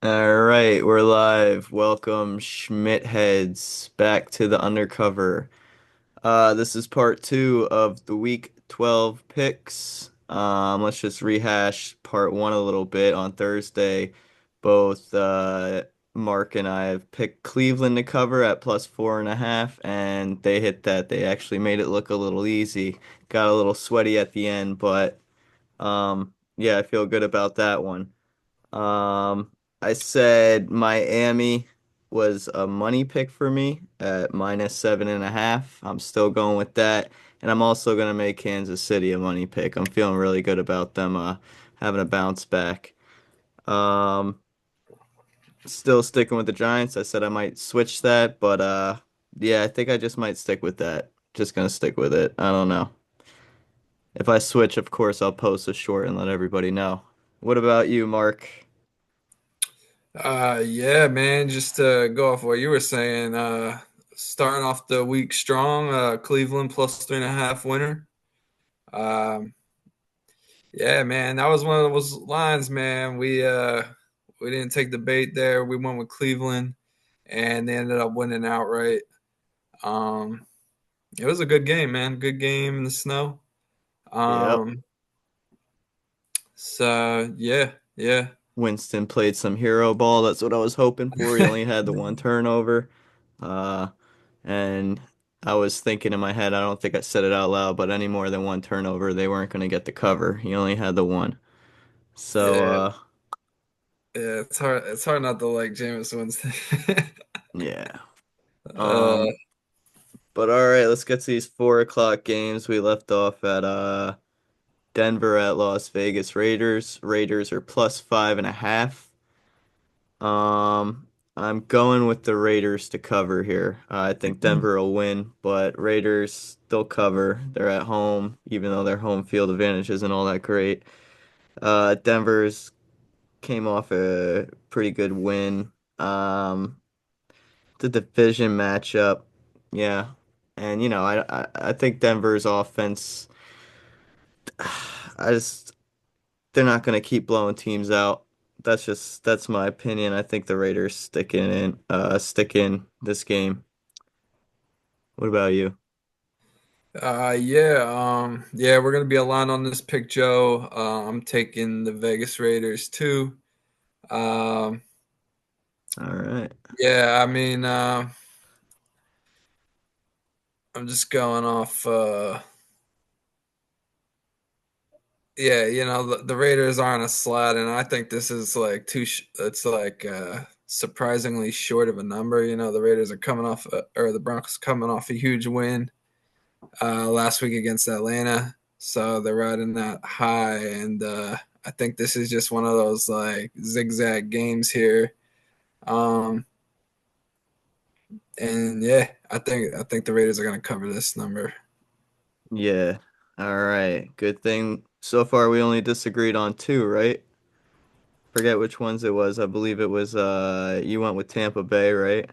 All right, we're live. Welcome, Schmidt heads, back to the undercover. This is part two of the week 12 picks. Let's just rehash part one a little bit. On Thursday, both Mark and I have picked Cleveland to cover at +4.5, and they hit that. They actually made it look a little easy. Got a little sweaty at the end, but yeah, I feel good about that one. I said Miami was a money pick for me at -7.5. I'm still going with that. And I'm also going to make Kansas City a money pick. I'm feeling really good about them having a bounce back. Um, Still sticking with the Giants. I said I might switch that, but yeah, I think I just might stick with that. Just gonna stick with it. I don't know. If I switch, of course, I'll post a short and let everybody know. What about you, Mark? Yeah, man, just to go off what you were saying, starting off the week strong, Cleveland +3.5 winner. Um, yeah, man, that was one of those lines, man. We didn't take the bait there. We went with Cleveland, and they ended up winning outright. Um, it was a good game, man. Good game in the snow. Yep. Um, so yeah. Winston played some hero ball. That's what I was hoping for. He only had the one turnover. Uh, and I was thinking in my head, I don't think I said it out loud, but any more than one turnover, they weren't going to get the cover. He only had the one. So, Yeah, yeah. It's hard. It's hard not to like Jameis Winston. yeah. uh, Um, but all right, let's get to these 4 o'clock games. We left off at Denver at Las Vegas Raiders. Raiders are +5.5. I'm going with the Raiders to cover here. I think Denver will win, but Raiders still cover. They're at home, even though their home field advantage isn't all that great. Denver's came off a pretty good win. The division matchup, yeah, and I think Denver's offense. I just they're not gonna keep blowing teams out. That's my opinion. I think the Raiders stick in this game. What about you? yeah, we're gonna be aligned on this pick, Joe. I'm taking the Vegas Raiders too. Um, All right. yeah, I mean, I'm just going off. Yeah, the Raiders are on a slide, and I think this is like it's like surprisingly short of a number. The Raiders are coming off, or the Broncos coming off a huge win last week against Atlanta, so they're riding that high, and I think this is just one of those like zigzag games here. Um, and yeah, I think the Raiders are going to cover this number. Yeah. All right. Good thing so far we only disagreed on two, right? Forget which ones it was. I believe it was you went with Tampa Bay, right?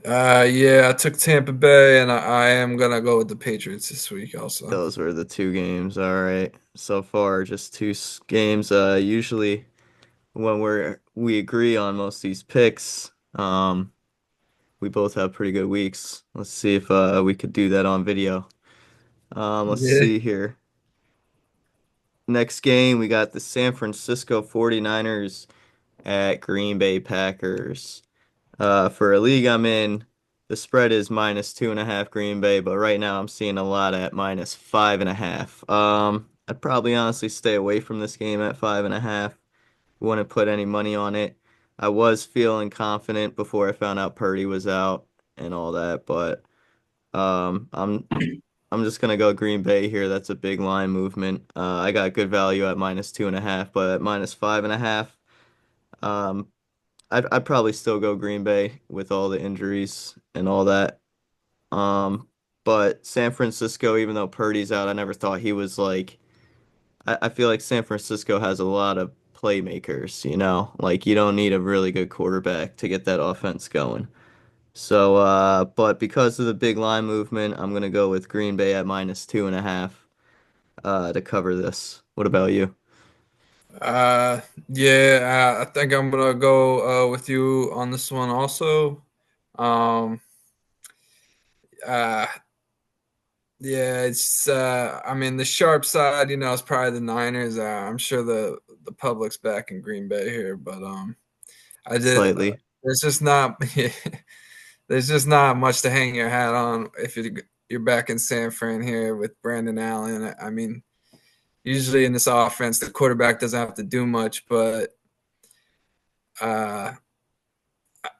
Yeah, I took Tampa Bay, and I am gonna go with the Patriots this week also. Those were the two games. All right. So far just two games. Usually when we agree on most of these picks, we both have pretty good weeks. Let's see if we could do that on video. Let's Yeah. see here. Next game, we got the San Francisco 49ers at Green Bay Packers. For a league I'm in, the spread is -2.5 Green Bay, but right now I'm seeing a lot at -5.5. I'd probably honestly stay away from this game at 5.5. Wouldn't put any money on it. I was feeling confident before I found out Purdy was out and all that, but um, I'm I'm just gonna go Green Bay here. That's a big line movement. I got good value at -2.5, but at -5.5, um, I'd probably still go Green Bay with all the injuries and all that. Um, but San Francisco, even though Purdy's out, I never thought he was like. I feel like San Francisco has a lot of playmakers. Like you don't need a really good quarterback to get that offense going. So, but because of the big line movement, I'm gonna go with Green Bay at -2.5 to cover this. What about you? Uh, yeah, I think I'm gonna go with you on this one also. Um, uh, yeah, it's I mean the sharp side, it's probably the Niners. I'm sure the public's back in Green Bay here, but I did. Slightly. There's just not there's just not much to hang your hat on if you're back in San Fran here with Brandon Allen. I mean, usually in this offense, the quarterback doesn't have to do much, but uh,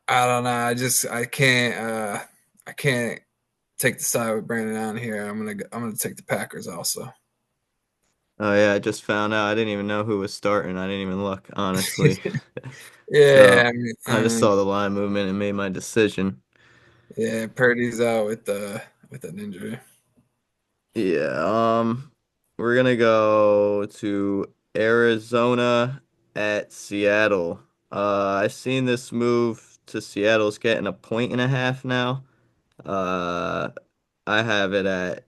I don't know. I can't take the side with Brandon Allen here. I'm gonna take the Packers also. Oh yeah, I just found out. I didn't even know who was starting. I didn't even look, honestly. Yeah, So I I just mean, saw the line movement and made my decision. yeah, Purdy's out with an injury. Yeah, we're gonna go to Arizona at Seattle. I've seen this move to Seattle's getting a point and a half now. Uh, I have it at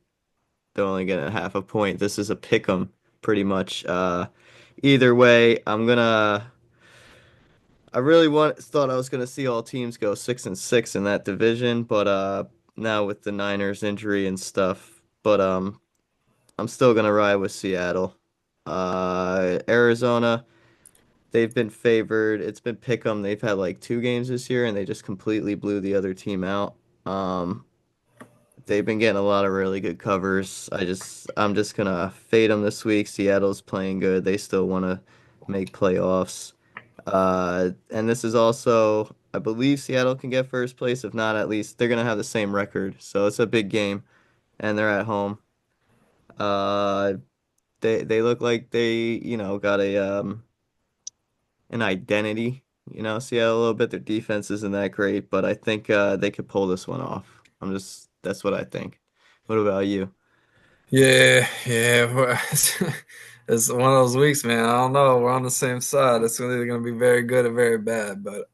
they're only getting a half a point. This is a pick 'em pretty much. Either way, I really thought I was gonna see all teams go 6-6 in that division, but now with the Niners injury and stuff, but I'm still gonna ride with Seattle. Arizona, they've been favored. It's been pick 'em. They've had like two games this year, and they just completely blew the other team out. Um, they've been getting a lot of really good covers. I'm just gonna fade them this week. Seattle's playing good. They still want to make playoffs. And this is also, I believe Seattle can get first place. If not, at least they're gonna have the same record. So it's a big game, and they're at home. Uh, they look like they got a an identity. Seattle a little bit. Their defense isn't that great, but I think they could pull this one off. That's what I think. What about you? Yeah, yeah. It's one of those weeks, man. I don't know. We're on the same side. It's either going to be very good or very bad. But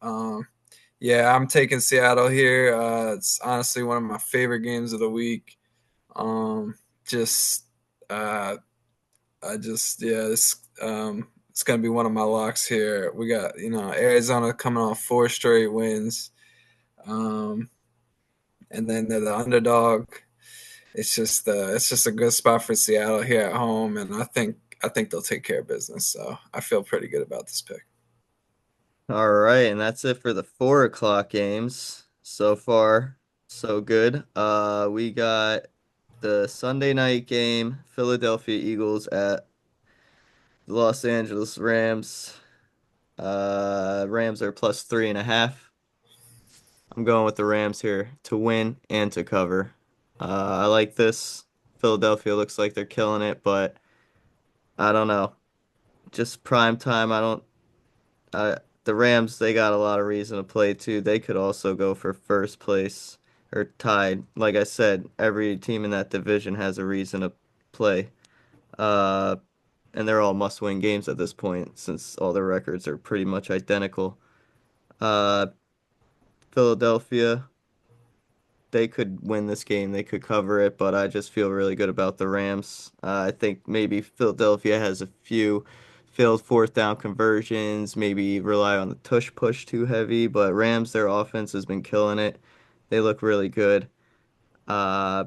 yeah, I'm taking Seattle here. It's honestly one of my favorite games of the week. Um, just, uh, yeah, it's going to be one of my locks here. We got Arizona coming off four straight wins, um, and then they're the underdog. It's just a good spot for Seattle here at home, and I think they'll take care of business. So I feel pretty good about this pick. All right, and that's it for the 4 o'clock games. So far, so good. We got the Sunday night game, Philadelphia Eagles at the Los Angeles Rams. Rams are plus 3.5. I'm going with the Rams here to win and to cover. I like this. Philadelphia looks like they're killing it, but I don't know. Just prime time. I don't. The Rams, they got a lot of reason to play too. They could also go for first place or tied. Like I said, every team in that division has a reason to play. Uh, and they're all must-win games at this point since all their records are pretty much identical. Uh, Philadelphia, they could win this game. They could cover it, but I just feel really good about the Rams. I think maybe Philadelphia has a few failed fourth down conversions, maybe rely on the tush push too heavy, but Rams, their offense has been killing it. They look really good. Uh,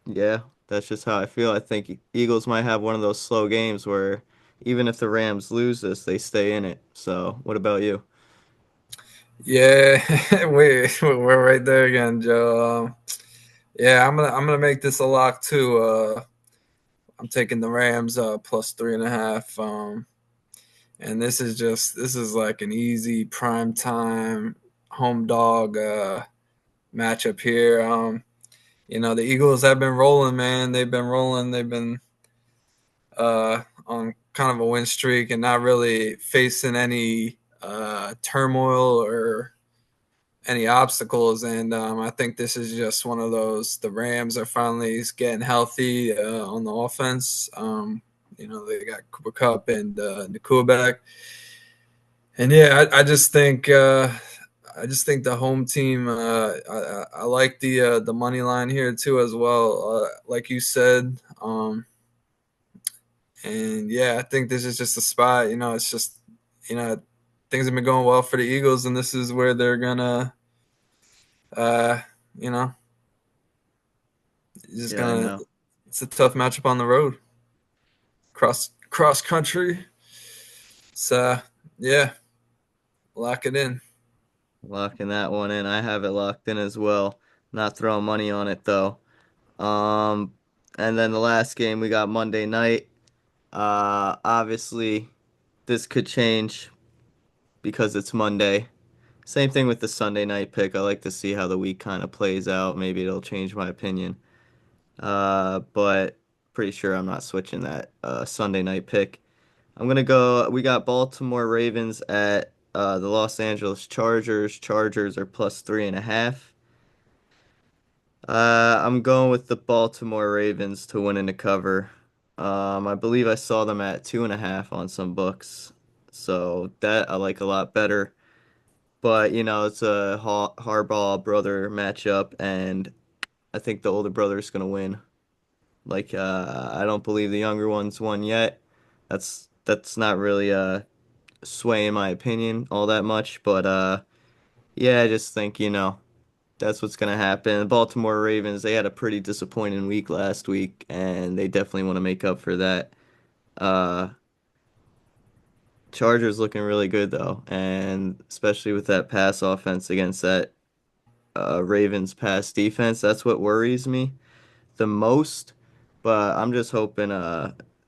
yeah, that's just how I feel. I think Eagles might have one of those slow games where even if the Rams lose this, they stay in it. So, what about you? Yeah, we're right there again, Joe. Yeah, I'm gonna make this a lock too. I'm taking the Rams plus 3.5. And this is like an easy prime time home dog matchup here. The Eagles have been rolling, man. They've been rolling. They've been on kind of a win streak and not really facing any turmoil or any obstacles. And I think this is just one of those. The Rams are finally getting healthy on the offense. They got Cooper Cup and Nakua back. And yeah, I just think the home team. I like the money line here too as well. Like you said, And yeah, I think this is just a spot. It's just you know things have been going well for the Eagles, and this is where they're gonna, uh, you know, just Yeah, I gonna. know. It's a tough matchup on the road, cross country. So yeah, lock it in. Locking that one in. I have it locked in as well. Not throwing money on it though. Um, and then the last game we got Monday night. Obviously this could change because it's Monday. Same thing with the Sunday night pick. I like to see how the week kind of plays out. Maybe it'll change my opinion. But pretty sure I'm not switching that Sunday night pick. I'm gonna go. We got Baltimore Ravens at the Los Angeles Chargers. Chargers are plus 3.5. I'm going with the Baltimore Ravens to win in the cover. I believe I saw them at 2.5 on some books, so that I like a lot better. But it's a Harbaugh brother matchup, and I think the older brother is gonna win. Like, I don't believe the younger one's won yet. That's not really swaying my opinion all that much, but yeah, I just think that's what's gonna happen. The Baltimore Ravens, they had a pretty disappointing week last week, and they definitely want to make up for that. Uh, Chargers looking really good though, and especially with that pass offense against that Ravens pass defense, that's what worries me the most. But I'm just hoping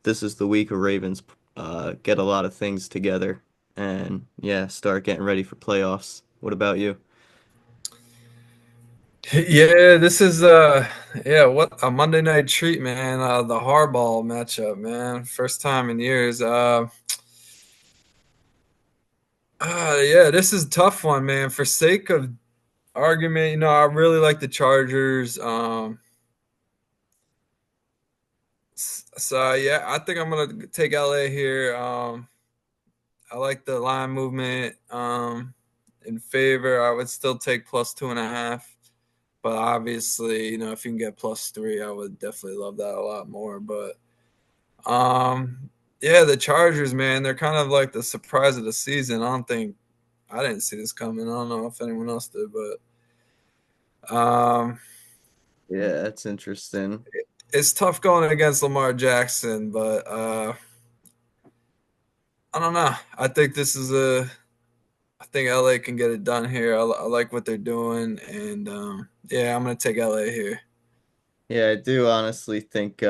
this is the week of Ravens get a lot of things together and yeah, start getting ready for playoffs. What about you? Yeah, this is yeah, what a Monday night treat, man. The hardball matchup, man. First time in years. Yeah, this is a tough one, man. For sake of argument, I really like the Chargers. So yeah, I think I'm gonna take LA here. I like the line movement in favor. I would still take plus 2.5. But obviously, if you can get plus 3, I would definitely love that a lot more. But yeah, the Chargers, man, they're kind of like the surprise of the season. I didn't see this coming. I don't know if anyone else did, but Yeah, that's interesting. it's tough going against Lamar Jackson. But I don't know. I think LA can get it done here. I like what they're doing, and yeah, I'm gonna take LA here. Yeah, I do honestly think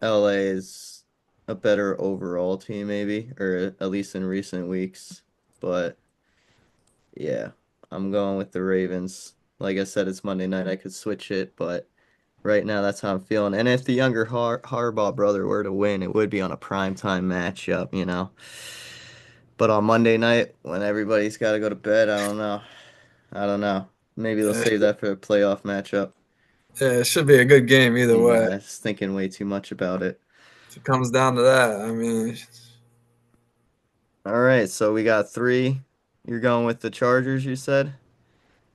LA is a better overall team, maybe, or at least in recent weeks. But yeah, I'm going with the Ravens. Like I said, it's Monday night. I could switch it, but right now that's how I'm feeling. And if the younger Harbaugh brother were to win, it would be on a primetime matchup. But on Monday night, when everybody's got to go to bed, I don't know. I don't know. Maybe they'll Yeah, save that for a playoff matchup. yeah, it should be a good game either way. Yeah, I was thinking way too much about it. If it comes down to that, I mean, All right, so we got three. You're going with the Chargers, you said?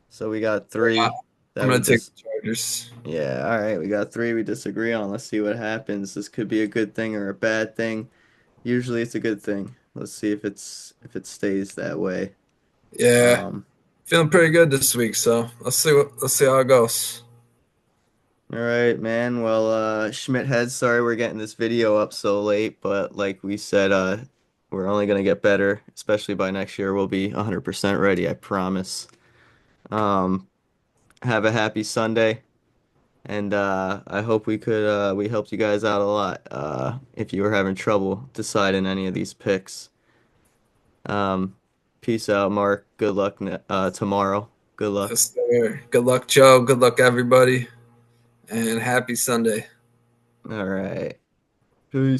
So we got three I'm that we gonna take just, the Chargers. yeah, all right, we got three we disagree on. Let's see what happens. This could be a good thing or a bad thing. Usually it's a good thing. Let's see if it stays that way. Yeah, Um, feeling pretty good this week. So let's see how it goes. all right, man. Well, Schmidt head, sorry we're getting this video up so late, but like we said, we're only gonna get better, especially by next year. We'll be 100% ready, I promise. Um, have a happy Sunday. And I hope we helped you guys out a lot if you were having trouble deciding any of these picks. Um, peace out, Mark. Good luck tomorrow. Good luck. Yes, sir. Good luck, Joe. Good luck, everybody, and happy Sunday. All right. Peace.